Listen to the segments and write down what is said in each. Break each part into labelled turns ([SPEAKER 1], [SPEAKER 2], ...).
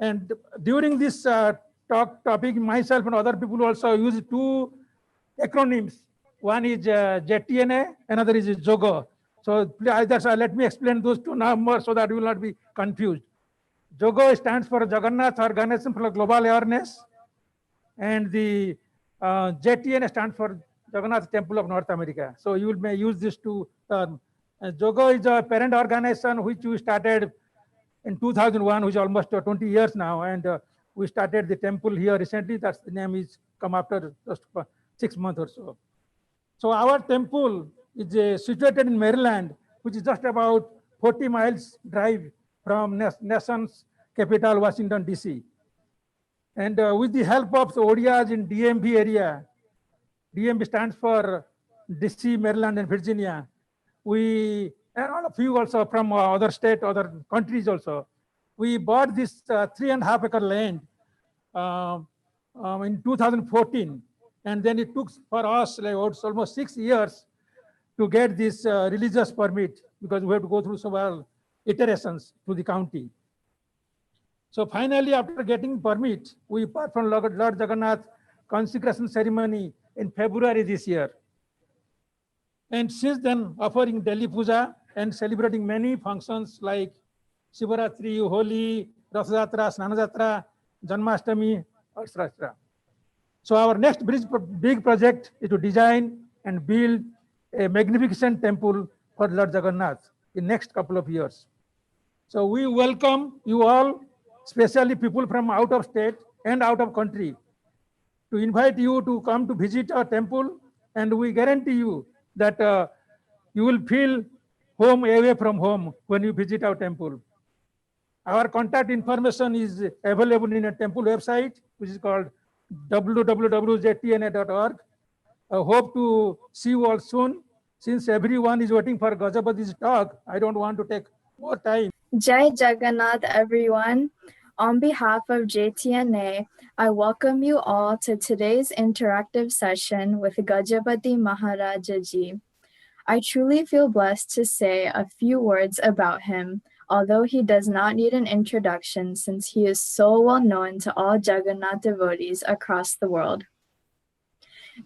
[SPEAKER 1] And during this topic, myself and other people also use two acronyms. One is JTNA, another is JOGO. So let me explain those two numbers so that you will not be confused. JOGO stands for Jagannath Organization for Global Awareness, and the JTNA stands for Jagannath Temple of North America. So you may use this to JOGO is a parent organization which we started in 2001, which is almost 20 years now, and we started the temple here recently. That's the name is come after just 6 months or so. So our temple is situated in Maryland, which is just about 40 miles drive from nation's capital, Washington, D.C. And with the help of the ODIAs in DMV area, DMV stands for DC, Maryland, and Virginia. We, and all of you also from other states, other countries also, we bought this 3.5 acre land in 2014. And then it took for us like almost 6 years to get this religious permit, because we have to go through several iterations to the county. So finally, after getting permit, we performed Lord Jagannath consecration ceremony in February this year. And since then, offering Delhi Puja and celebrating many functions like Shivaratri, Holi, Rath Yatra, Snana Yatra, Janmashtami, etc. So our next big project is to design and build a magnificent temple for Lord Jagannath in next couple of years. So we welcome you all, especially people from out of state and out of country, to invite you to come to visit our temple, and we guarantee you that you will feel home away from home when you visit our temple. Our contact information is available in a temple website, which is called www.jtna.org. I hope to see you all soon. Since everyone is waiting for Gajapati's talk, I don't want to take more time.
[SPEAKER 2] Jai Jagannath, everyone. On behalf of JTNA, I welcome you all to today's interactive session with Gajapati Maharaja Ji. I truly feel blessed to say a few words about him, although he does not need an introduction since he is so well known to all Jagannath devotees across the world.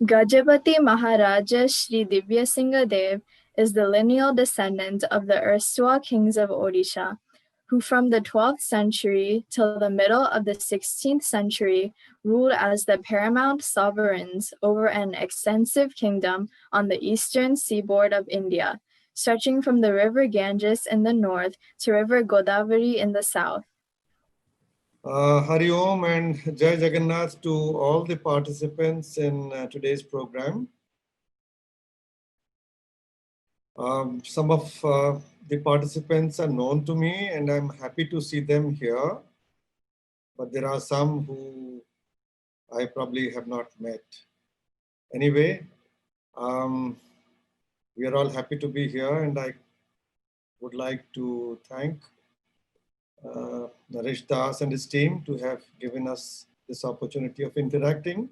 [SPEAKER 2] Gajapati Maharaja Shri Dibyasingha Deb is the lineal descendant of the erstwhile kings of Odisha, who from the 12th century till the middle of the 16th century ruled as the paramount sovereigns over an extensive kingdom on the eastern seaboard of India, stretching from the river Ganges in the north to river Godavari in the south.
[SPEAKER 3] Hari Om and Jai Jagannath to all the participants in today's program. Some of the participants are known to me and I'm happy to see them here, but there are some who I probably have not met. Anyway, we are all happy to be here, and I would like to thank Naresh Das and his team to have given us this opportunity of interacting.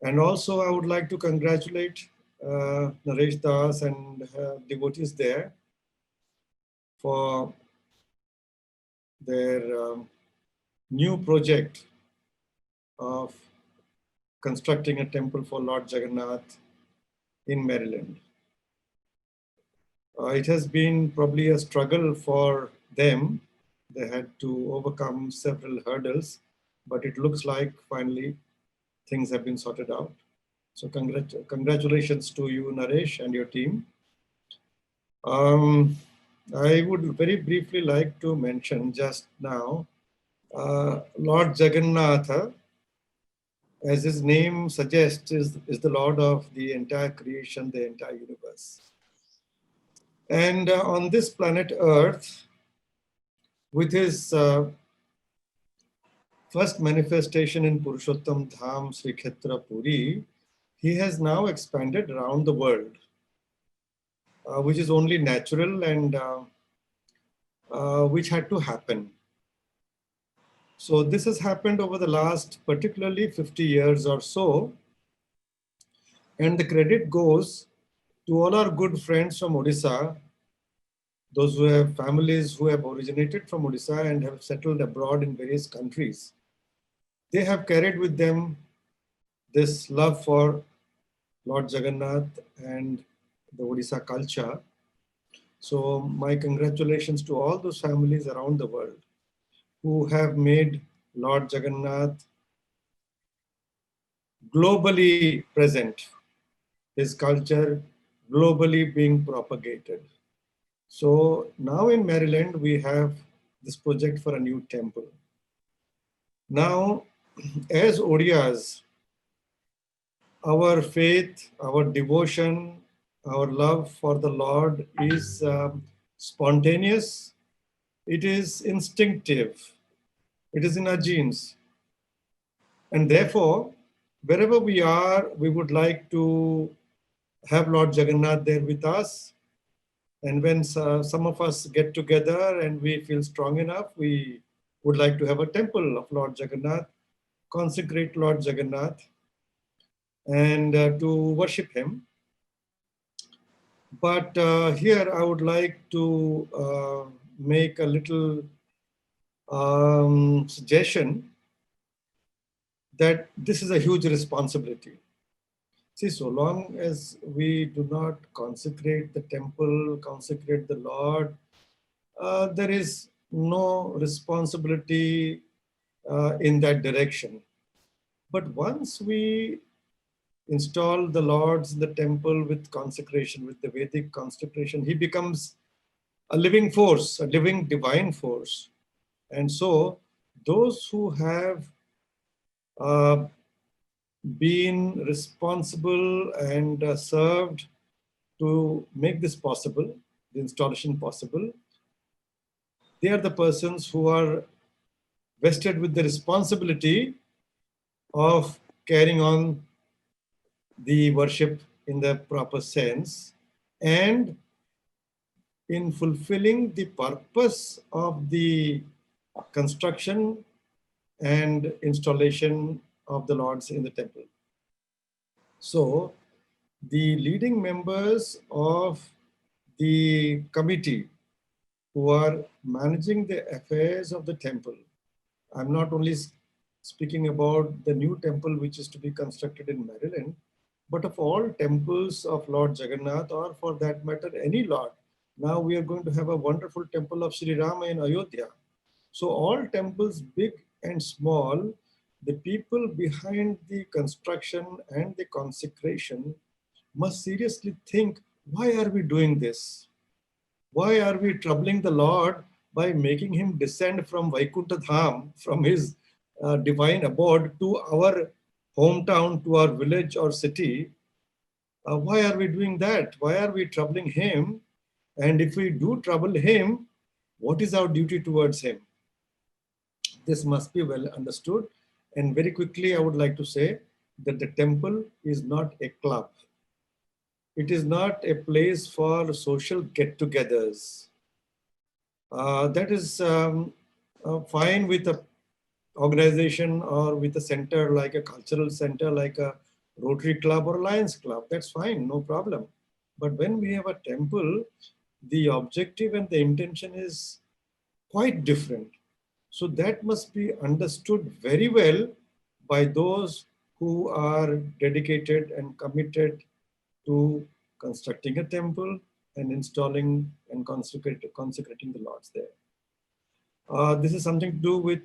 [SPEAKER 3] And also I would like to congratulate Naresh Das and devotees there for their new project of constructing a temple for Lord Jagannath in Maryland. It has been probably a struggle for them. They had to overcome several hurdles, but it looks like finally things have been sorted out. So congratulations to you, Naresh, and your team. I would very briefly like to mention just now, Lord Jagannath, as his name suggests, is the Lord of the entire creation, the entire universe. And on this planet Earth, with his first manifestation in Purushottam Dham, Sri Khetra Puri, he has now expanded around the world, which is only natural and which had to happen. So this has happened over the last particularly 50 years or so. And the credit goes to all our good friends from Odisha those who have families who have originated from Odisha and have settled abroad in various countries, they have carried with them this love for Lord Jagannath and the Odisha culture. So my congratulations to all those families around the world who have made Lord Jagannath globally present, his culture globally being propagated. So now in Maryland, we have this project for a new temple. Now, as Odias, our faith, our devotion, our love for the Lord is spontaneous, it is instinctive, it is in our genes. And therefore, wherever we are, we would like to have Lord Jagannath there with us. And when some of us get together and we feel strong enough, we would like to have a temple of Lord Jagannath, consecrate Lord Jagannath, and to worship him. But here I would like to make a little suggestion that this is a huge responsibility. See, so long as we do not consecrate the temple, consecrate the Lord, there is no responsibility in that direction. But once we install the Lords in the temple with consecration, with the Vedic consecration, he becomes a living force, a living divine force. And so those who have been responsible and served to make this possible, the installation possible, they are the persons who are vested with the responsibility of carrying on the worship in the proper sense and in fulfilling the purpose of the construction and installation of the Lords in the temple. So the leading members of the committee who are managing the affairs of the temple, I'm not only speaking about the new temple which is to be constructed in Maryland, but of all temples of Lord Jagannath, or for that matter, any Lord. Now we are going to have a wonderful temple of Sri Rama in Ayodhya. So all temples, big and small, the people behind the construction and the consecration must seriously think, why are we doing this? Why are we troubling the Lord by making him descend from Vaikuntha Dham, from his divine abode to our hometown, to our village or city? Why are we doing that? Why are we troubling him? And if we do trouble him, what is our duty towards him? This must be well understood. And very quickly, I would like to say that the temple is not a club. It is not a place for social get-togethers. That is fine with a organization or with a center like a cultural center, like a Rotary Club or Lions Club. That's fine, no problem. But when we have a temple, the objective and the intention is quite different. So that must be understood very well by those who are dedicated and committed to constructing a temple and installing and consecrating the Lords there. This is something to do with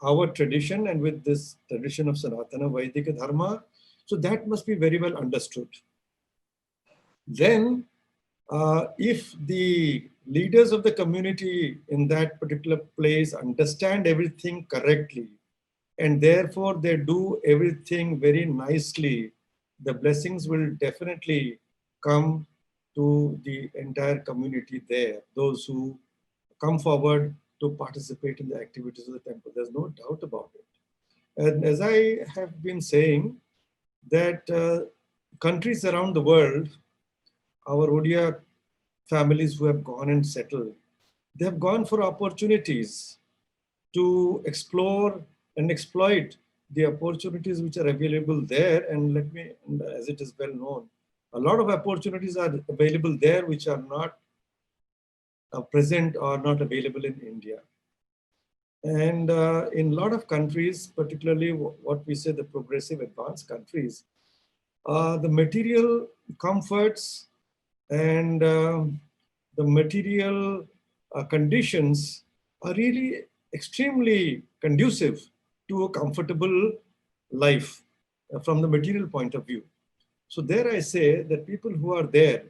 [SPEAKER 3] our tradition and with this tradition of Sanatana Vaidika Dharma. So that must be very well understood. Then, if the leaders of the community in that particular place understand everything correctly, and therefore they do everything very nicely, the blessings will definitely come to the entire community there, those who come forward to participate in the activities of the temple. There's no doubt about it. And as I have been saying, that countries around the world, our Odia families who have gone and settled, they have gone for opportunities to explore and exploit the opportunities which are available there. And let me, as it is well known, a lot of opportunities are available there which are not present or not available in India. And in a lot of countries, particularly what we say the progressive advanced countries, the material comforts and the material conditions are really extremely conducive to a comfortable life from the material point of view. So there I say that people who are there,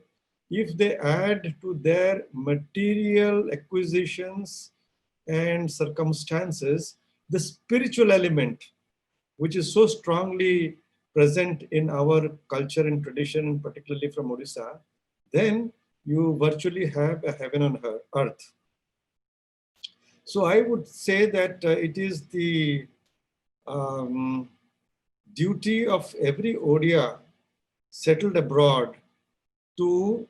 [SPEAKER 3] if they add to their material acquisitions and circumstances, the spiritual element, which is so strongly present in our culture and tradition, particularly from Odisha, then you virtually have a heaven on earth. So I would say that it is the duty of every Odia settled abroad to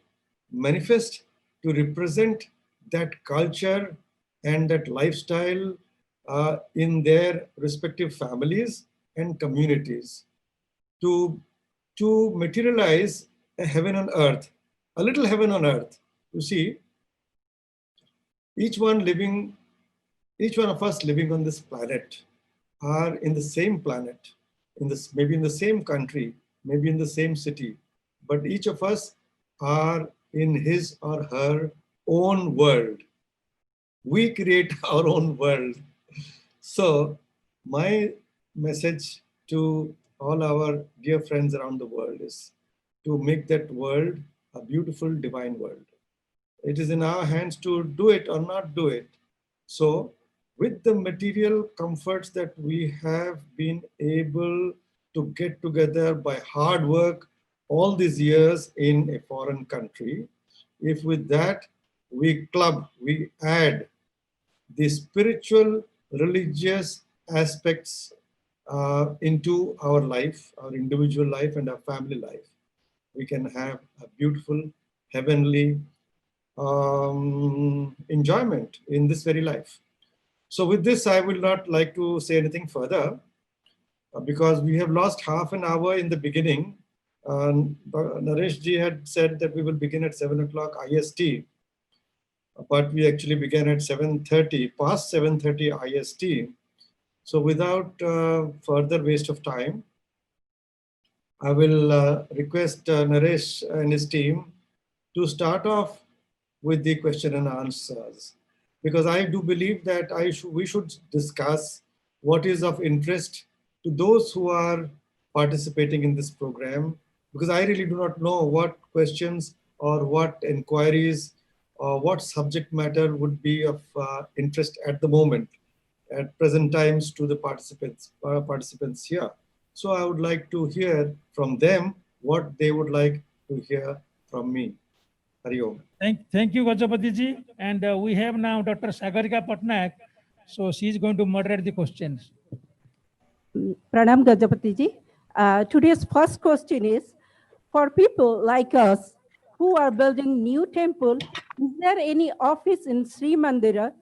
[SPEAKER 3] manifest, to represent that culture and that lifestyle in their respective families and communities, to materialize a heaven on earth, a little heaven on earth. You see, each one of us living on this planet are in the same planet, maybe in the same country, maybe in the same city, but each of us are in his or her own world. We create our own world. So my message to all our dear friends around the world is to make that world a beautiful divine world. It is in our hands to do it or not do it. So with the material comforts that we have been able to get together by hard work all these years in a foreign country, if with that we add the spiritual, religious aspects into our life, our individual life and our family life, we can have a beautiful, heavenly enjoyment in this very life. So with this, I will not like to say anything further because we have lost half an hour in the beginning. Naresh ji had said that we will begin at 7 o'clock IST, but we actually began at 7:30, past 7:30 IST. So without further waste of time, I will request Naresh and his team to start off with the question and answers, because I do believe that we should discuss what is of interest to those who are participating in this program, because I really do not know what questions or what inquiries or what subject matter would be of interest at the moment, at present times, to the participants here. So I would like to hear from them what they would like to hear from me. Hari Om.
[SPEAKER 1] Thank you, Gajapati ji. And we have now Dr. Sagarika Patnaik. So she is going to moderate the questions.
[SPEAKER 4] Pranam Gajapati ji. Today's first question is, for people like us who are building new temple, is there any office in Sri Mandira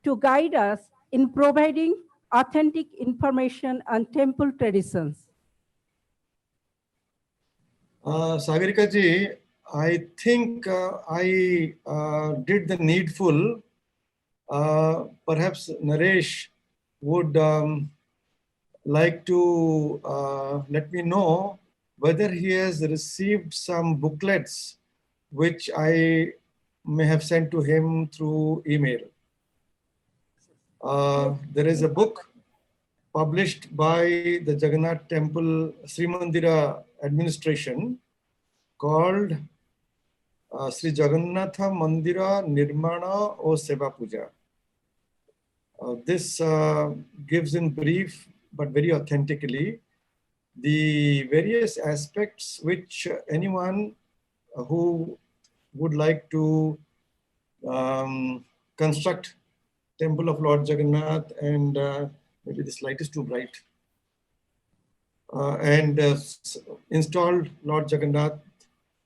[SPEAKER 4] to guide us in providing authentic information on temple traditions?
[SPEAKER 3] Sagarika ji, I think I did the needful. Perhaps Naresh would like to let me know whether he has received some booklets which I may have sent to him through email. There is a book published by the Jagannath Temple Sri Mandira administration called Sri Jagannatha Mandira Nirmana O Seva Puja. This gives in brief but very authentically the various aspects which anyone who would like to construct Temple of Lord Jagannath, and maybe this light is too bright, and install Lord Jagannath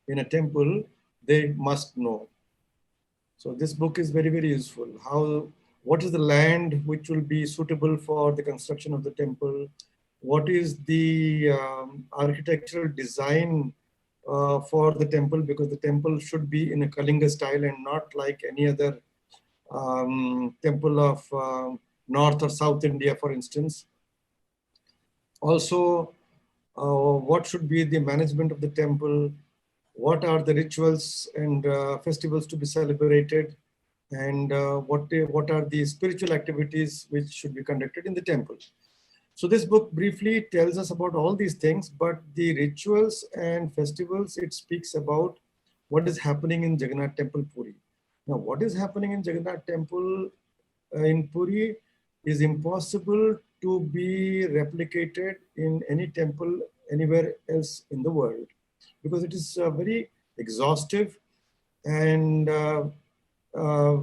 [SPEAKER 3] in a temple, they must know. So this book is very, very useful. What is the land which will be suitable for the construction of the temple? What is the architectural design for the temple? Because the temple should be in a Kalinga style and not like any other temple of North or South India, for instance. Also, what should be the management of the temple, what are the rituals and festivals to be celebrated, and what are the spiritual activities which should be conducted in the temple. So this book briefly tells us about all these things, but the rituals and festivals, it speaks about what is happening in Jagannath Temple, Puri. Now, what is happening in Jagannath Temple in Puri is impossible to be replicated in any temple anywhere else in the world, because it is very exhaustive and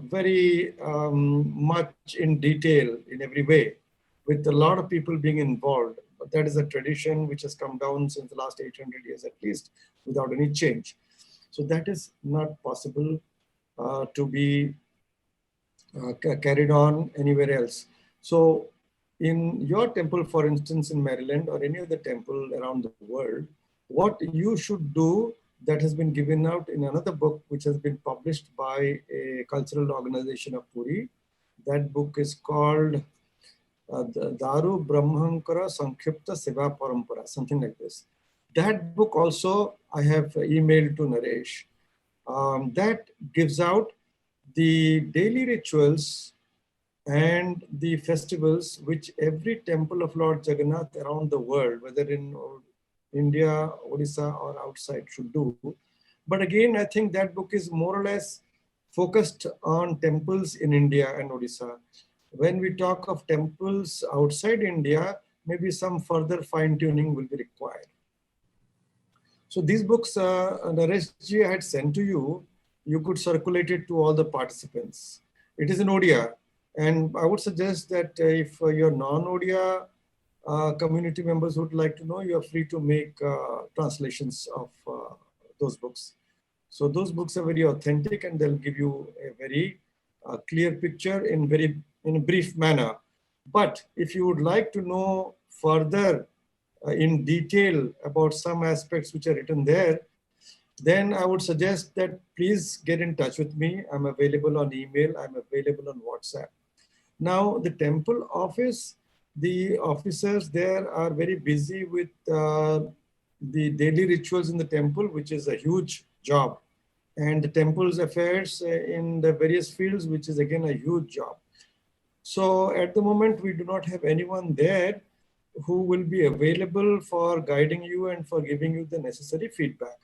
[SPEAKER 3] very much in detail in every way, with a lot of people being involved. But that is a tradition which has come down since the last 800 years at least, without any change. So that is not possible to be carried on anywhere else. So in your temple, for instance, in Maryland or any other temple around the world, what you should do, that has been given out in another book which has been published by a cultural organization of Puri. That book is called Daru Brahmankara Sankhipta Seva Parampara, something like this. That book also I have emailed to Naresh. That gives out the daily rituals and the festivals which every temple of Lord Jagannath around the world, whether in India, Odisha, or outside, should do. But again, I think that book is more or less focused on temples in India and Odisha. When we talk of temples outside India, maybe some further fine-tuning will be required. So these books, Naresh ji had sent to you, you could circulate it to all the participants. It is in Odia. And I would suggest that if your non-Odia community members would like to know, you are free to make translations of those books. So those books are very authentic and they'll give you a very clear picture in a brief manner. But if you would like to know further in detail about some aspects which are written there, then I would suggest that please get in touch with me. I'm available on email, I'm available on WhatsApp. Now, the temple office, the officers there are very busy with the daily rituals in the temple, which is a huge job, and the temple's affairs in the various fields, which is again a huge job. So at the moment, we do not have anyone there who will be available for guiding you and for giving you the necessary feedback.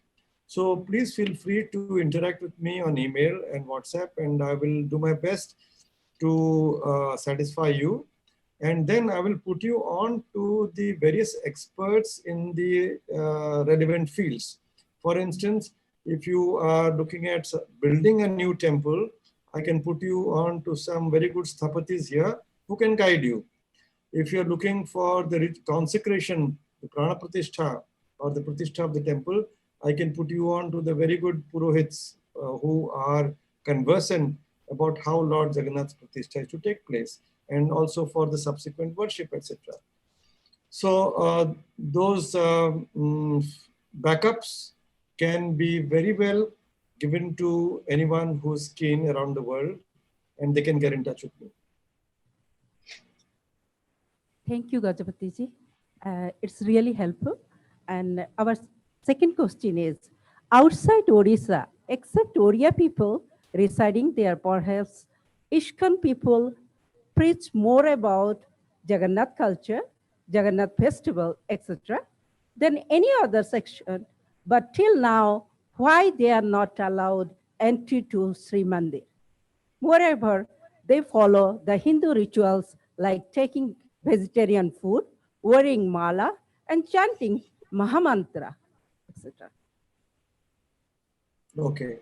[SPEAKER 3] So please feel free to interact with me on email and WhatsApp, and I will do my best to satisfy you. And then I will put you on to the various experts in the relevant fields. For instance, if you are looking at building a new temple, I can put you on to some very good sthapatis here who can guide you. If you're looking for the consecration, the prana pratishtha or the pratishtha of the temple, I can put you on to the very good purohits who are conversant about how Lord Jagannath's pratishtha is to take place, and also for the subsequent worship, etc. So those backups can be very well given to anyone who's keen around the world, and they can get in touch with me.
[SPEAKER 4] Thank you, Gajapati ji. It's really helpful. And our second question is, outside Odisha, except Odia people residing there, perhaps ISKCON people preach more about Jagannath culture, Jagannath festival, etc., than any other section. But till now, why they are not allowed entry to Sri Mandir? Moreover, they follow the Hindu rituals like taking vegetarian food, wearing mala, and chanting Mahamantra, etc.
[SPEAKER 3] Okay.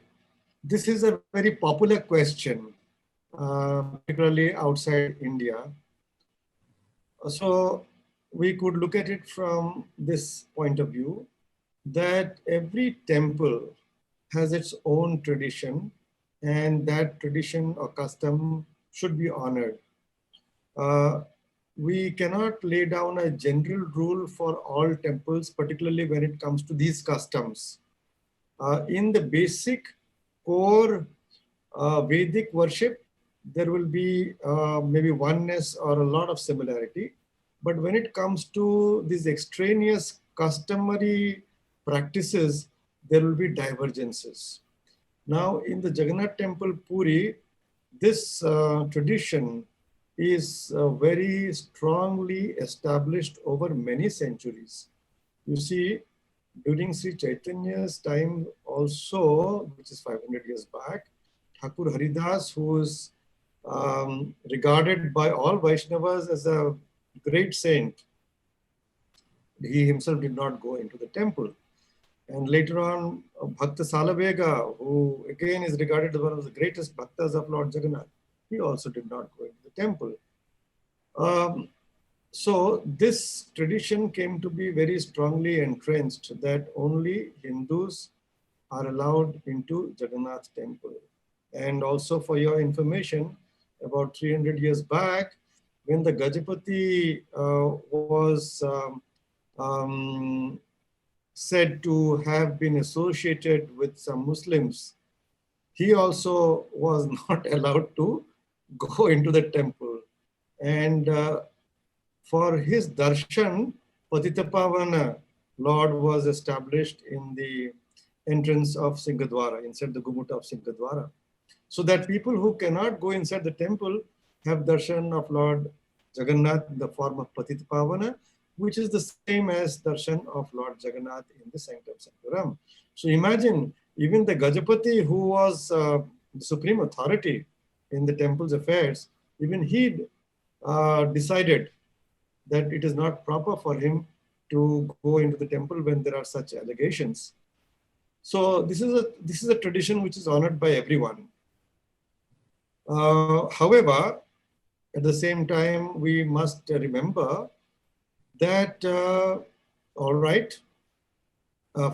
[SPEAKER 3] This is a very popular question, particularly outside India. So we could look at it from this point of view, that every temple has its own tradition, and that tradition or custom should be honored. We cannot lay down a general rule for all temples, particularly when it comes to these customs. In the basic core Vedic worship, there will be maybe oneness or a lot of similarity. But when it comes to these extraneous customary practices, there will be divergences. Now, in the Jagannath temple, Puri, this tradition is very strongly established over many centuries. You see, during Sri Chaitanya's time also, which is 500 years back, Thakur Haridas, who is regarded by all Vaishnavas as a great saint, he himself did not go into the temple. And later on, Bhakta Salavega, who again is regarded as one of the greatest bhaktas of Lord Jagannath, he also did not go into the temple. So this tradition came to be very strongly entrenched that only Hindus are allowed into Jagannath temple. And also for your information, about 300 years back, when the Gajapati was said to have been associated with some Muslims, he also was not allowed to go into the temple. And for his darshan, Patitapavana Lord was established in the entrance of Singhadwara, inside the Gumuta of Singhadwara, so that people who cannot go inside the temple have darshan of Lord Jagannath in the form of Patitapavana, which is the same as darshan of Lord Jagannath in the Sanctum Sanctorum. So imagine, even the Gajapati, who was the supreme authority in the temple's affairs, even he decided that it is not proper for him to go into the temple when there are such allegations. So this is a tradition which is honored by everyone. However, at the same time, we must remember that, all right,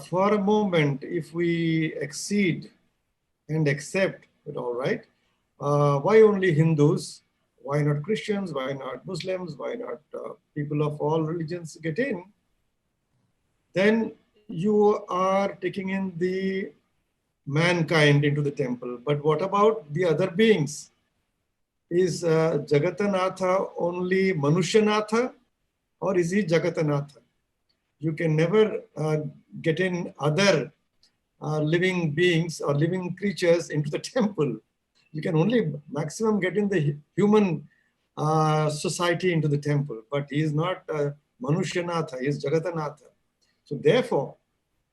[SPEAKER 3] for a moment, if we exceed and accept it, all right, why only Hindus? Why not Christians? Why not Muslims? Why not people of all religions get in? Then you are taking in the mankind into the temple. But what about the other beings? Is Jagatanatha only Manushanatha, or is he Jagatanatha? You can never get in other living beings or living creatures into the temple. You can only maximum get in the human society into the temple, but he is not Manushanatha, he is Jagatanatha. So therefore,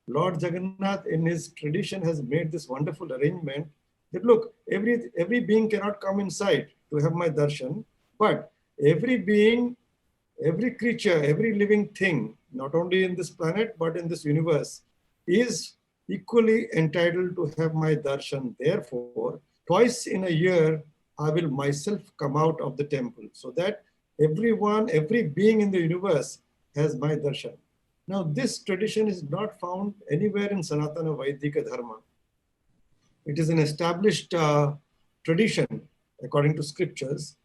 [SPEAKER 3] Lord Jagannath in his tradition has made this wonderful arrangement that look, every being cannot come inside to have my darshan, but every being, every creature, every living thing, not only in this planet, but in this universe, is equally entitled to have my darshan. Therefore, twice in a year, I will myself come out of the temple so that everyone, every being in the universe has my darshan. Now, this tradition is not found anywhere in Sanatana Vaidika Dharma. It is an established tradition, according to scriptures,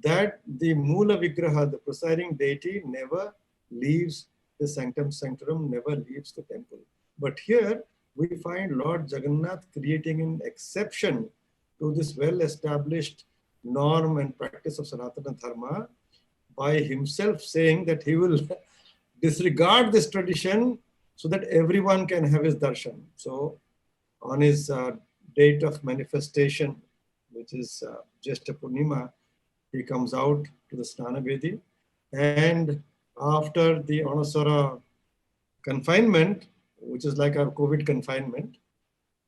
[SPEAKER 3] that the Mula Vigraha, the presiding deity, never leaves the Sanctum Sanctorum, never leaves the temple. But here, we find Lord Jagannath creating an exception to this well-established norm and practice of Sanatana Dharma by himself saying that he will disregard this tradition so that everyone can have his darshan. So on his date of manifestation, which is Jyeshta Purnima, he comes out to the Snana Vedi, and after the Anasara confinement, which is like a COVID confinement,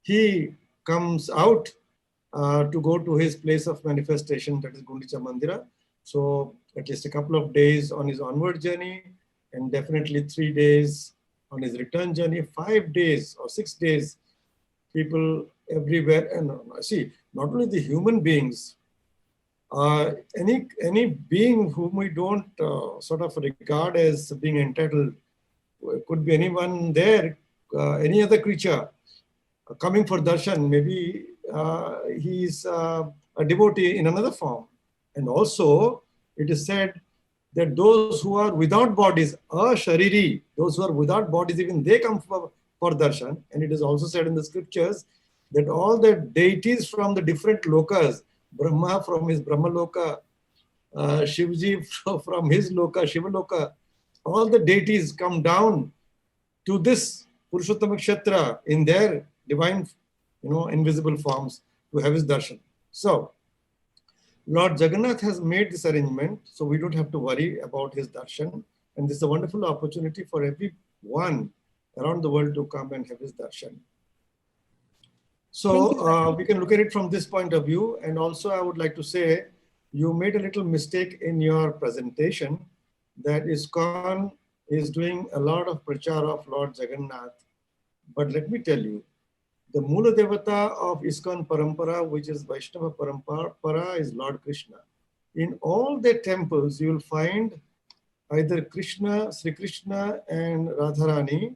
[SPEAKER 3] he comes out to go to his place of manifestation, that is Gundicha Mandira. So at least a couple of days on his onward journey, and definitely 3 days on his return journey, 5 days or 6 days, people everywhere. And see, not only the human beings, any being whom we don't sort of regard as being entitled, could be anyone there, any other creature coming for darshan, maybe he's a devotee in another form. And also, it is said that those who are without bodies, ashariri, those who are without bodies, even they come for darshan. And it is also said in the scriptures that all the deities from the different lokas, Brahma from his Brahmaloka, Shivji from his Loka, Shivaloka. All the deities come down to this Purushottama Kshetra in their divine, invisible forms to have his darshan. So, Lord Jagannath has made this arrangement, so we don't have to worry about his darshan. And this is a wonderful opportunity for everyone around the world to come and have his darshan. So we can look at it from this point of view. And also I would like to say, you made a little mistake in your presentation that ISKCON is doing a lot of prachar of Lord Jagannath. But let me tell you, the Mula Devata of ISKCON Parampara, which is Vaishnava Parampara, is Lord Krishna. In all their temples, you will find either Krishna, Sri Krishna and Radharani,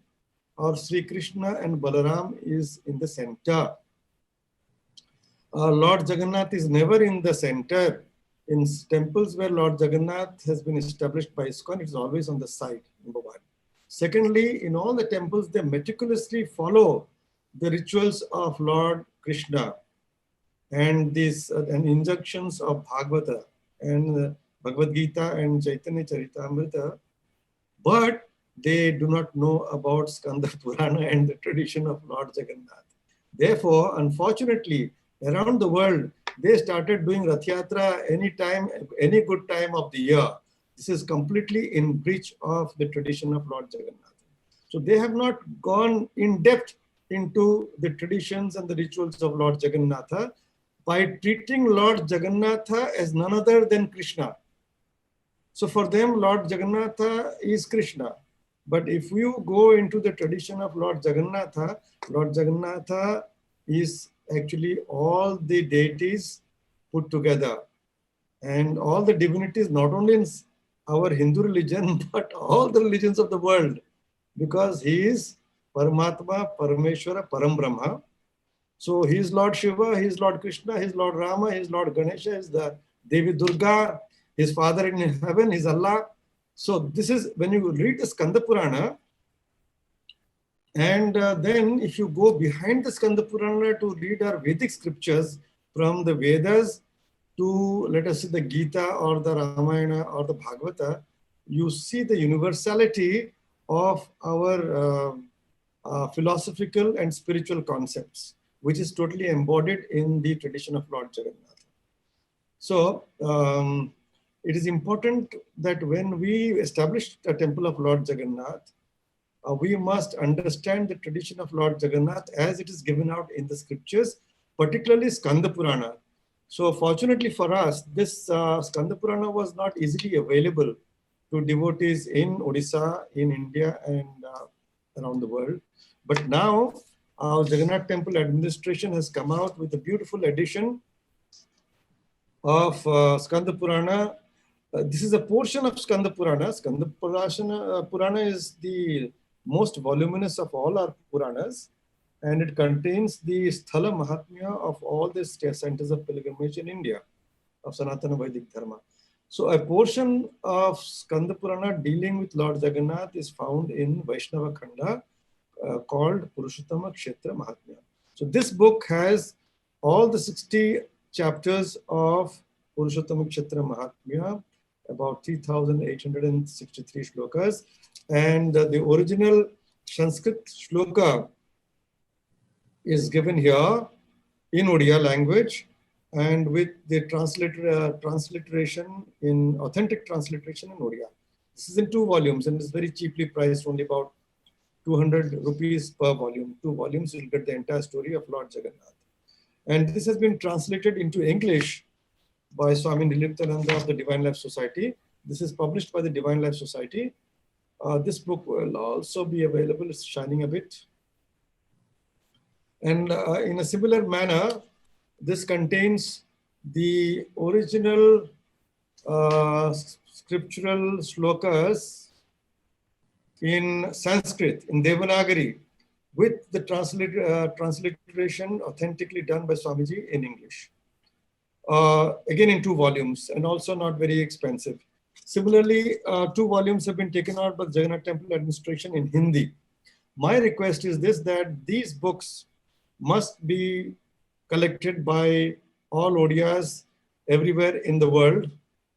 [SPEAKER 3] or Sri Krishna and Balaram is in the center. Lord Jagannath is never in the center. In temples where Lord Jagannath has been established by ISKCON, it is always on the side, number one. Secondly, in all the temples, they meticulously follow the rituals of Lord Krishna and these and injunctions of Bhagavata and Bhagavad Gita and Chaitanya Charitamrita, but they do not know about Skanda Purana and the tradition of Lord Jagannath. Therefore, unfortunately, around the world, they started doing Rath Yatra anytime, any good time of the year. This is completely in breach of the tradition of Lord Jagannath. So they have not gone in depth into the traditions and the rituals of Lord Jagannatha by treating Lord Jagannatha as none other than Krishna. So for them, Lord Jagannatha is Krishna. But if you go into the tradition of Lord Jagannatha is actually all the deities put together and all the divinities, not only in our Hindu religion, but all the religions of the world, because he is Paramatma, Parameshwara, Param Brahma. So he is Lord Shiva, he is Lord Krishna, he is Lord Rama, he is Lord Ganesha, he is the Devi Durga, his father in heaven is Allah. So this is, when you read the Skanda Purana, and then if you go behind the Skanda Purana to read our Vedic scriptures from the Vedas to, let us say, the Gita or the Ramayana or the Bhagavata, you see the universality of our philosophical and spiritual concepts, which is totally embodied in the tradition of Lord Jagannath. So it is important that when we establish a temple of Lord Jagannath, we must understand the tradition of Lord Jagannath as it is given out in the scriptures, particularly Skanda Purana. So fortunately for us, this Skanda Purana was not easily available to devotees in Odisha, in India, and around the world. But now our Jagannath Temple administration has come out with a beautiful edition of Skanda Purana. This is a portion of Skanda Purana. Skanda Purana is the most voluminous of all our Puranas, and it contains the Sthala Mahatmya of all the centers of pilgrimage in India, of Sanatana Vedic Dharma. So a portion of Skanda Purana dealing with Lord Jagannath is found in Vaishnava Khanda called Purushottama Kshetra Mahatmya. So this book has all the 60 chapters of Purushottama Kshetra Mahatmya, about 3,863 shlokas. And the original Sanskrit shloka is given here in Odia language and with the transliteration in authentic transliteration in Odia. This is in 2 volumes and is very cheaply priced, only about 200 rupees per volume. 2 volumes, you'll get the entire story of Lord Jagannath. And this has been translated into English by Swami Niliptananda of the Divine Life Society. This is published by the Divine Life Society. This book will also be available. It's shining a bit. And in a similar manner, this contains the original scriptural shlokas in Sanskrit, in Devanagari, with the transliteration authentically done by Swamiji in English. Again in 2 volumes, and also not very expensive. Similarly, 2 volumes have been taken out by the Jagannath Temple administration in Hindi. My request is this, that these books must be collected by all Odias everywhere in the world.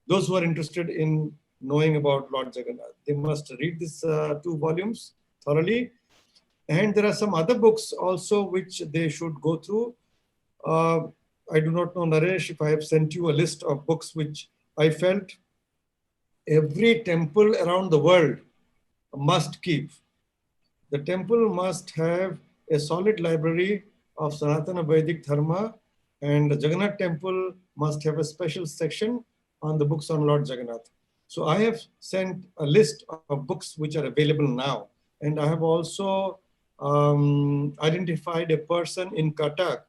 [SPEAKER 3] Those who are interested in knowing about Lord Jagannath, they must read these 2 volumes thoroughly. And there are some other books also which they should go through. I do not know, Naresh, if I have sent you a list of books which I felt every temple around the world must keep. The temple must have a solid library of Sanatana Vedic Dharma, and the Jagannath temple must have a special section on the books on Lord Jagannath. So I have sent a list of books which are available now. And I have also identified a person in Cuttack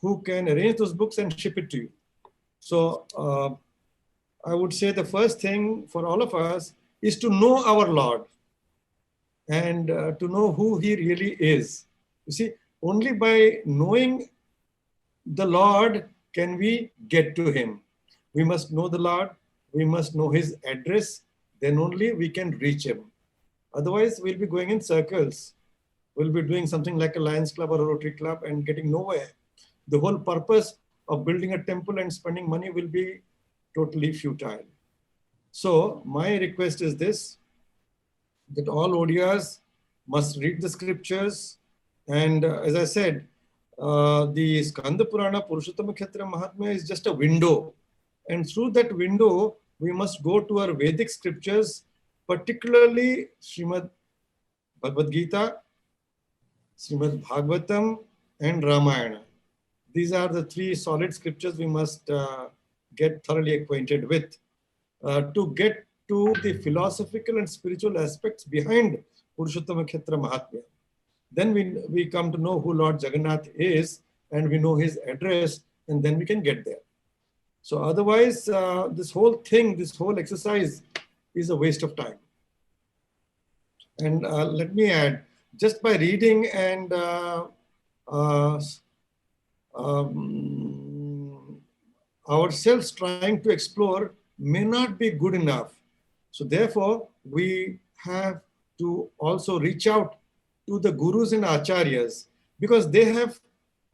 [SPEAKER 3] who can arrange those books and ship it to you. So I would say the first thing for all of us is to know our Lord and to know who he really is. You see, only by knowing the Lord can we get to him. We must know the Lord, we must know his address, then only we can reach him. Otherwise, we'll be going in circles. We'll be doing something like a Lions Club or a Rotary Club and getting nowhere. The whole purpose of building a temple and spending money will be totally futile. So my request is this, that all ODRs must read the scriptures. And as I said, the Skanda Purana Purushottama Kshetra Mahatmya is just a window. And through that window, we must go to our Vedic scriptures, particularly Srimad Bhagavad Gita, Srimad Bhagavatam, and Ramayana. These are the 3 solid scriptures we must get thoroughly acquainted with to get to the philosophical and spiritual aspects behind Purushottama Kshetra Mahatmya. Then we come to know who Lord Jagannath is, and we know his address, and then we can get there. So otherwise, this whole thing, this whole exercise is a waste of time. And let me add, just by reading and ourselves trying to explore may not be good enough. So therefore, we have to also reach out to the gurus and acharyas, because they have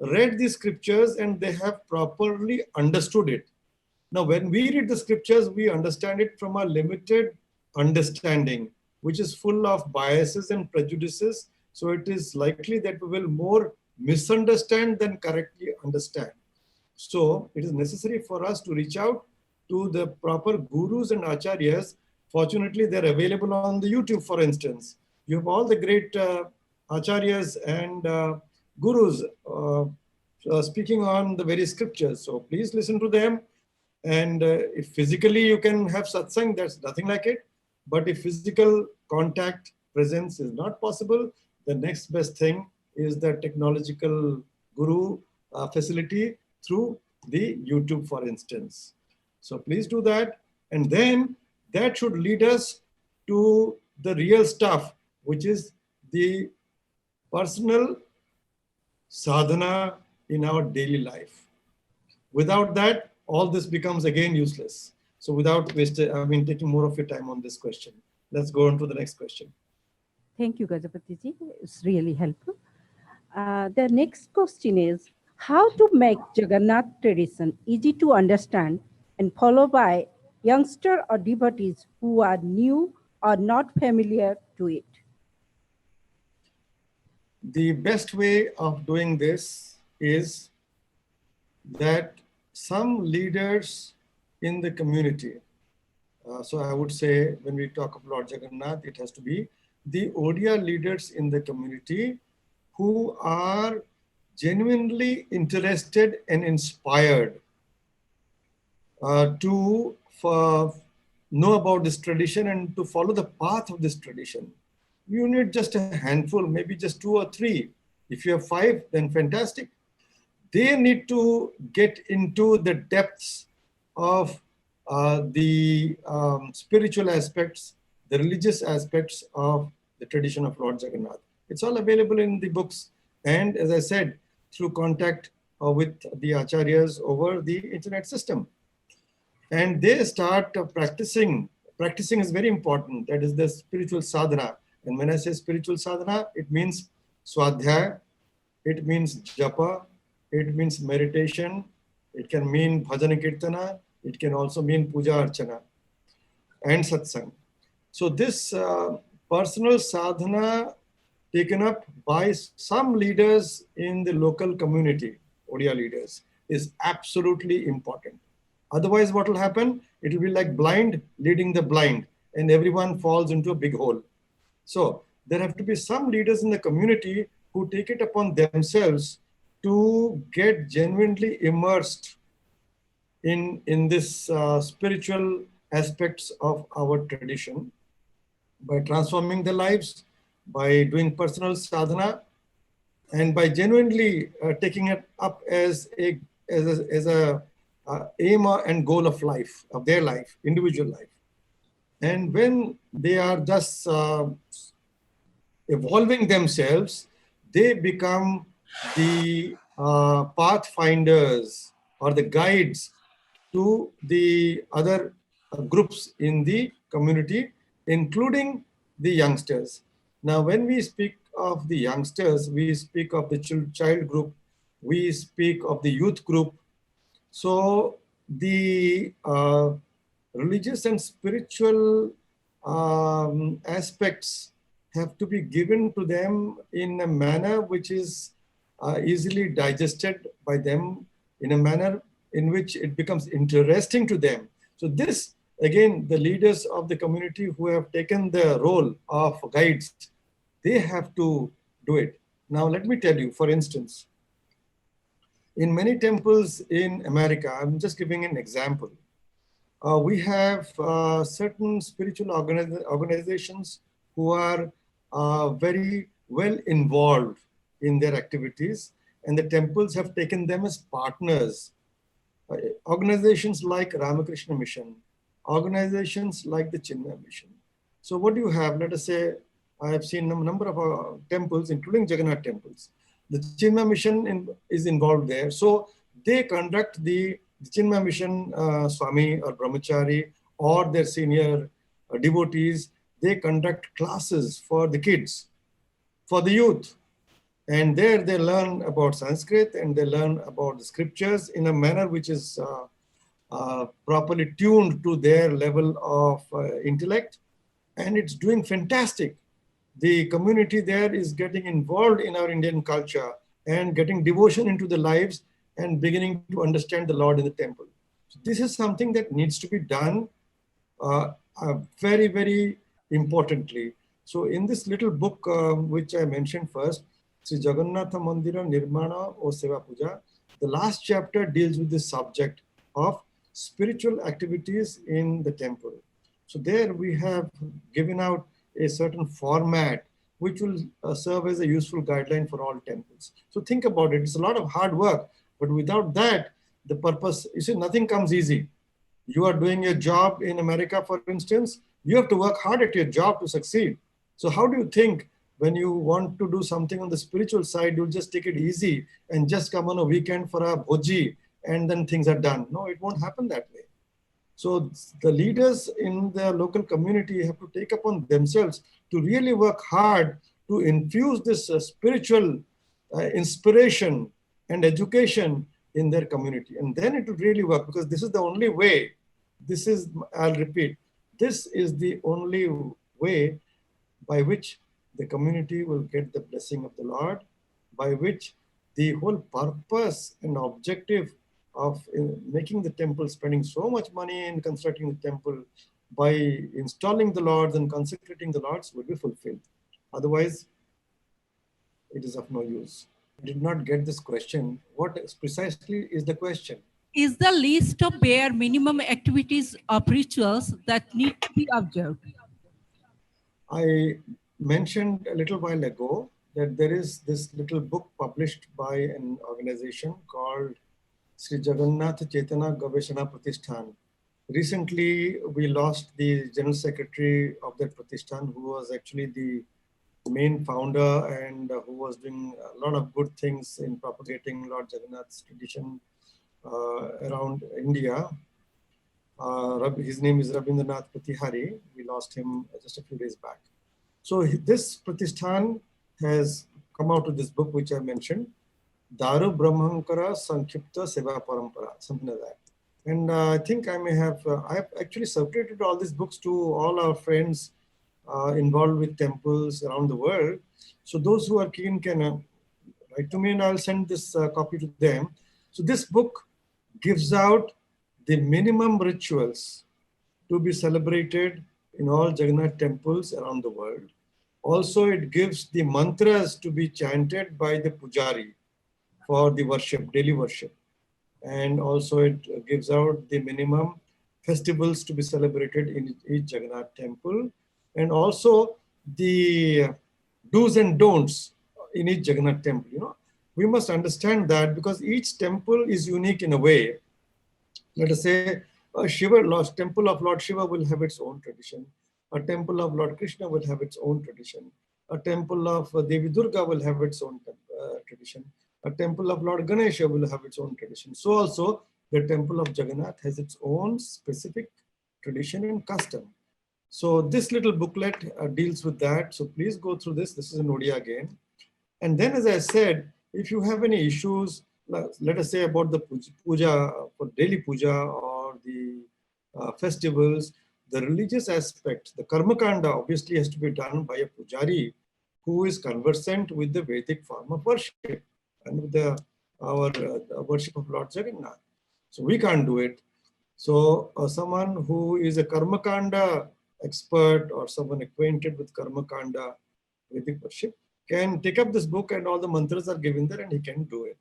[SPEAKER 3] read the scriptures and they have properly understood it. Now, when we read the scriptures, we understand it from a limited understanding, which is full of biases and prejudices. So it is likely that we will more misunderstand than correctly understand. So it is necessary for us to reach out to the proper gurus and acharyas. Fortunately, they're available on the YouTube, for instance. You have all the great acharyas and gurus speaking on the very scriptures. So please listen to them. And if physically you can have satsang, there's nothing like it. But if physical contact presence is not possible, the next best thing is the technological guru facility through the YouTube, for instance. So please do that. And then that should lead us to the real stuff, which is the personal sadhana in our daily life. Without that, all this becomes again useless. So without taking more of your time on this question, let's go on to the next question.
[SPEAKER 4] Thank you, Gajapati ji. It's really helpful. The next question is, how to make Jagannath tradition easy to understand and follow by youngster or devotees who are new or not familiar to it?
[SPEAKER 3] The best way of doing this is that some leaders in the community, so I would say when we talk of Lord Jagannath, it has to be the Odia leaders in the community who are genuinely interested and inspired to know about this tradition and to follow the path of this tradition. You need just a handful, maybe just 2 or 3. If you have 5, then fantastic. They need to get into the depths of the spiritual aspects, the religious aspects of the tradition of Lord Jagannath. It's all available in the books. And as I said, through contact with the acharyas over the internet system. And they start practicing. Practicing is very important. That is the spiritual sadhana. And when I say spiritual sadhana, it means swadhyaya, it means japa, it means meditation, it can mean bhajana kirtana, It can also mean puja archana and satsang. So this personal sadhana taken up by some leaders in the local community, Odia leaders, is absolutely important. Otherwise, what will happen? It will be like blind leading the blind, and everyone falls into a big hole. So there have to be some leaders in the community who take it upon themselves to get genuinely immersed in this spiritual aspects of our tradition by transforming their lives, by doing personal sadhana, and by genuinely taking it up as a aim and goal of life, of their life, individual life. And when they are just evolving themselves, they become the pathfinders or the guides to the other groups in the community, including the youngsters. Now, when we speak of the youngsters, we speak of the child group, we speak of the youth group. So the religious and spiritual aspects have to be given to them in a manner which is easily digested by them, in a manner in which it becomes interesting to them. So this, again, the leaders of the community who have taken the role of guides, they have to do it. Now, let me tell you, for instance, in many temples in America, I'm just giving an example, we have certain spiritual organizations who are very well involved in their activities, and the temples have taken them as partners. Organizations like Ramakrishna Mission, organizations like the Chinmaya Mission. So what do you have? Let us say, I have seen a number of temples, including Jagannath temples. The Chinmaya Mission is involved there. So they conduct the Chinmaya Mission Swami or Brahmachari or their senior devotees. They conduct classes for the kids, for the youth. And there they learn about Sanskrit and they learn about the scriptures in a manner which is properly tuned to their level of intellect. And it's doing fantastic. The community there is getting involved in our Indian culture and getting devotion into the lives and beginning to understand the Lord in the temple. So this is something that needs to be done very, very importantly. So in this little book, which I mentioned first, Sri Jagannath Mandira Nirmana or Seva Puja, the last chapter deals with this subject of spiritual activities in the temple. So there we have given out a certain format which will serve as a useful guideline for all temples. So think about it. It's a lot of hard work, but without that, the purpose, you see, nothing comes easy. You are doing your job in America, for instance, you have to work hard at your job to succeed. So how do you think when you want to do something on the spiritual side, you'll just take it easy and just come on a weekend for a bhoji and then things are done? No, it won't happen that way. So the leaders in the local community have to take upon themselves to really work hard to infuse this spiritual inspiration and education in their community. And then it will really work, because this is the only way. This is, I'll repeat, this is the only way by which the community will get the blessing of the Lord, by which the whole purpose and objective of making the temple, spending so much money in constructing the temple, by installing the Lords and consecrating the Lords, will be fulfilled. Otherwise, it is of no use. I did not get this question. What precisely is the question?
[SPEAKER 5] Is the list of bare minimum activities of rituals that need to be observed?
[SPEAKER 3] I mentioned a little while ago that there is this little book published by an organization called Sri Jagannath Chaitanya Gaveshana Pratishthan. Recently, we lost the General Secretary of that Pratishthan, who was actually the main founder and who was doing a lot of good things in propagating Lord Jagannath's tradition around India. His name is Rabindranath Pratihari. We lost him just a few days back. So this Pratishthan has come out with this book, which I mentioned, Daru Brahmankara Sankhipta Seva Parampara, something like that. And I think I may have, I have actually circulated all these books to all our friends involved with temples around the world. So those who are keen can write to me and I'll send this copy to them. So this book gives out the minimum rituals to be celebrated in all Jagannath temples around the world. Also, it gives the mantras to be chanted by the pujari for the worship, daily worship. And also it gives out the minimum festivals to be celebrated in each Jagannath temple. And also the do's and don'ts in each Jagannath temple. You know, we must understand that because each temple is unique in a way. Let us say a temple of Lord Shiva will have its own tradition. A temple of Lord Krishna will have its own tradition. A temple of Devi Durga will have its own tradition. A temple of Lord Ganesha will have its own tradition. So also the temple of Jagannath has its own specific tradition and custom. So this little booklet deals with that. So please go through this. This is in Odia again. And then, as I said, if you have any issues, let us say about the puja, for daily puja or the festivals, the religious aspect, the karma kanda obviously has to be done by a pujari who is conversant with the Vedic form of worship and with our worship of Lord Jagannath. So we can't do it. So someone who is a karma kanda expert or someone acquainted with karma kanda Vedic worship can take up this book and all the mantras are given there and he can do it.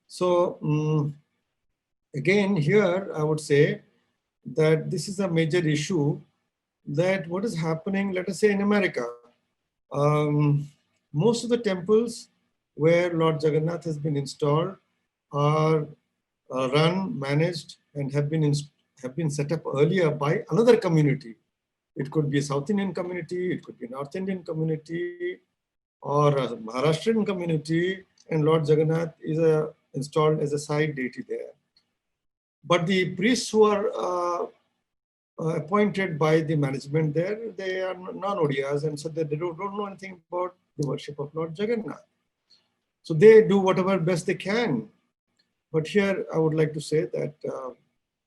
[SPEAKER 3] So again, here I would say that this is a major issue, that what is happening, let us say in America, most of the temples where Lord Jagannath has been installed are run, managed, and have been set up earlier by another community. It could be a South Indian community, it could be a North Indian community, or a Maharashtrian community, and Lord Jagannath is installed as a side deity there. But the priests who are appointed by the management there, they are non-Odiyas, and so they don't know anything about the worship of Lord Jagannath. So they do whatever best they can. But here I would like to say that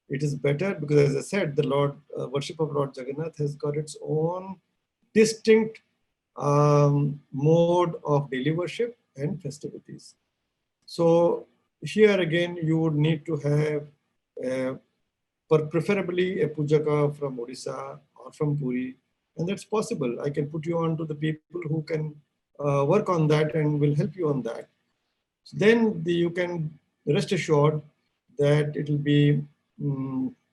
[SPEAKER 3] it is better because, as I said, the worship of Lord Jagannath has got its own distinct mode of daily worship and festivities. So here again, you would need to have preferably a pujaka from Odisha or from Puri, and that's possible. I can put you on to the people who can work on that and will help you on that. So then you can rest assured that it will be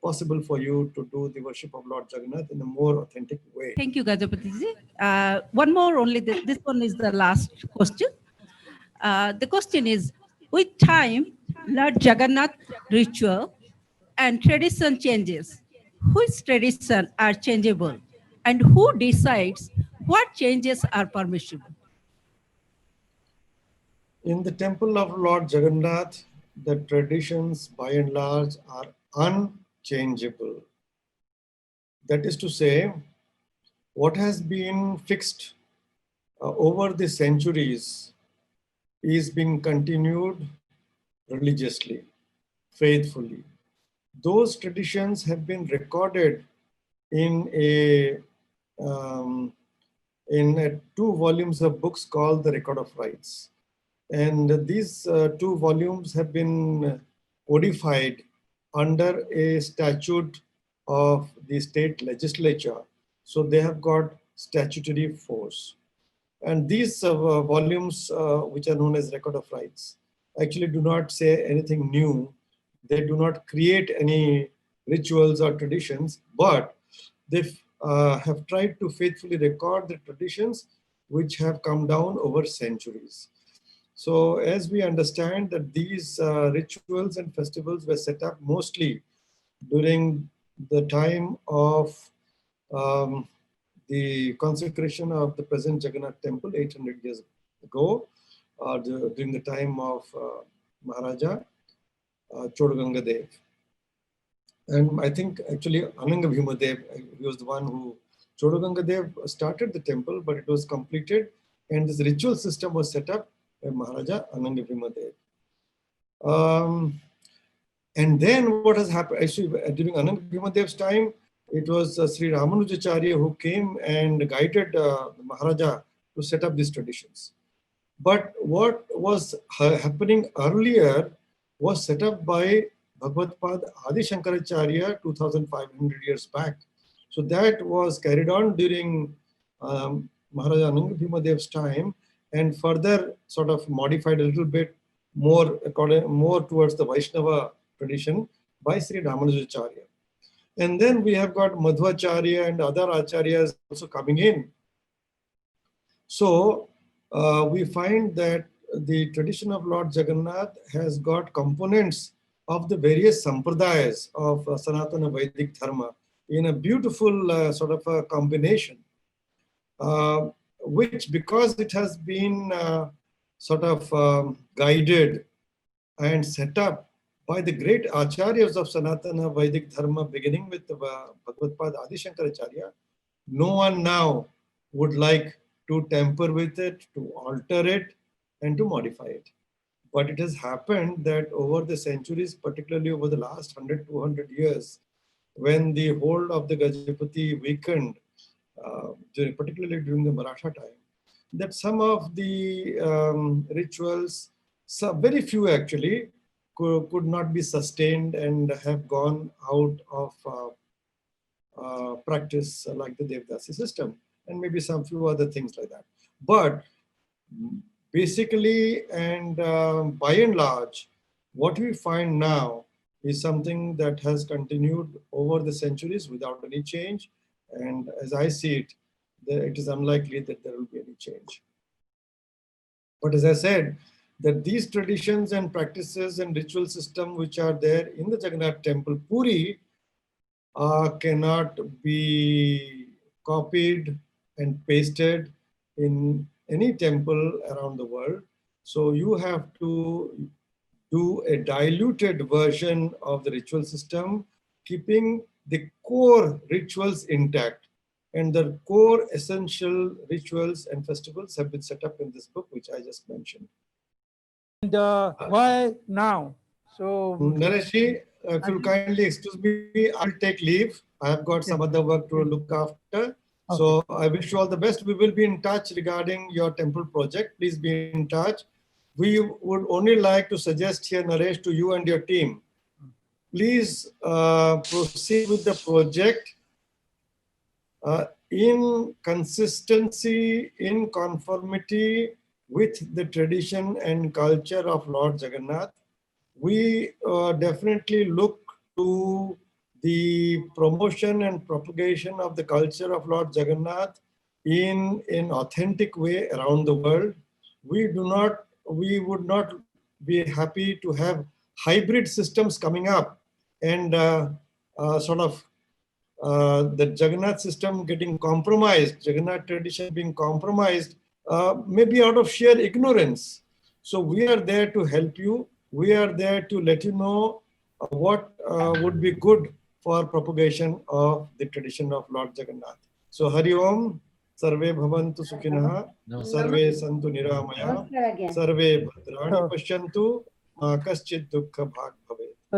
[SPEAKER 3] possible for you to do the worship of Lord Jagannath in a more authentic way.
[SPEAKER 5] Thank you, Gajapati. One more only, this one is the last question. The question is, with time, Lord Jagannath ritual and tradition changes. Which tradition are changeable? And who decides what changes are permissible?
[SPEAKER 3] In the temple of Lord Jagannath, the traditions by and large are unchangeable. That is to say, what has been fixed over the centuries is being continued religiously, faithfully. Those traditions have been recorded in two volumes of books called the Record of Rites. And these two volumes have been codified under a statute of the state legislature. So they have got statutory force. And these volumes, which are known as Record of Rites, actually do not say anything new. They do not create any rituals or traditions, but they have tried to faithfully record the traditions which have come down over centuries. So as we understand that these rituals and festivals were set up mostly during the time of the consecration of the present Jagannath temple 800 years ago, during the time of Maharaja Chodaganga Deb. And I think actually Ananga Bhima Deb, he was the one who, Chodaganga Deb started the temple, but it was completed and this ritual system was set up by Maharaja Ananga Bhima Deb. And then what has happened, actually, during Anand Bhimadev's time, it was Sri Ramanujacharya who came and guided the Maharaja to set up these traditions. But what was happening earlier was set up by Bhagavad Adi Shankaracharya 2500 years back. So that was carried on during Maharaja Anand Bhimadev's time, and further sort of modified a little bit more towards the Vaishnava tradition by Sri Ramanujacharya. And then we have got Madhvacharya and other acharyas also coming in. So we find that the tradition of Lord Jagannath has got components of the various sampradayas of Sanatana Vedic Dharma in a beautiful sort of a combination, which, because it has been sort of guided and set up by the great acharyas of Sanatana Vedic Dharma, beginning with Bhagavad Adi Shankaracharya, no one now would like to tamper with it, to alter it, and to modify it. But it has happened that over the centuries, particularly over the last 100, 200 years, when the hold of the Gajapati weakened, particularly during the Maratha time, that some of the rituals, very few actually, could not be sustained and have gone out of practice, like the Devdasi system, and maybe some few other things like that. But basically, and by and large, what we find now is something that has continued over the centuries without any change. And as I see it, it is unlikely that there will be any change. But as I said, that these traditions and practices and ritual system which are there in the Jagannath temple, Puri, cannot be copied and pasted in any temple around the world. So you have to do a diluted version of the ritual system, keeping the core rituals intact. And the core essential rituals and festivals have been set up in this book, which I just mentioned.
[SPEAKER 1] And why now? So,
[SPEAKER 3] Nareshji, if you'll kindly excuse me, I'll take leave. I have got some other work to look after.
[SPEAKER 1] Okay.
[SPEAKER 3] So I wish you all the best. We will be in touch regarding your temple project. Please be in touch. We would only like to suggest here, Naresh, to you and your team, please proceed with the project in consistency, in conformity with the tradition and culture of Lord Jagannath. We definitely look to the promotion and propagation of the culture of Lord Jagannath in an authentic way around the world. We would not be happy to have hybrid systems coming up and sort of the Jagannath system getting compromised, Jagannath tradition being compromised, maybe out of sheer ignorance. So we are there to help you. We are there to let you know what would be good for propagation of the tradition of Lord Jagannath. So Hari Om, Sarve Bhavantu Sukhinah, Sarve Santu Niramaya, Sarve Bhadrani Pashyantu, Ma Kaschid Dukkha Bhag Bhave.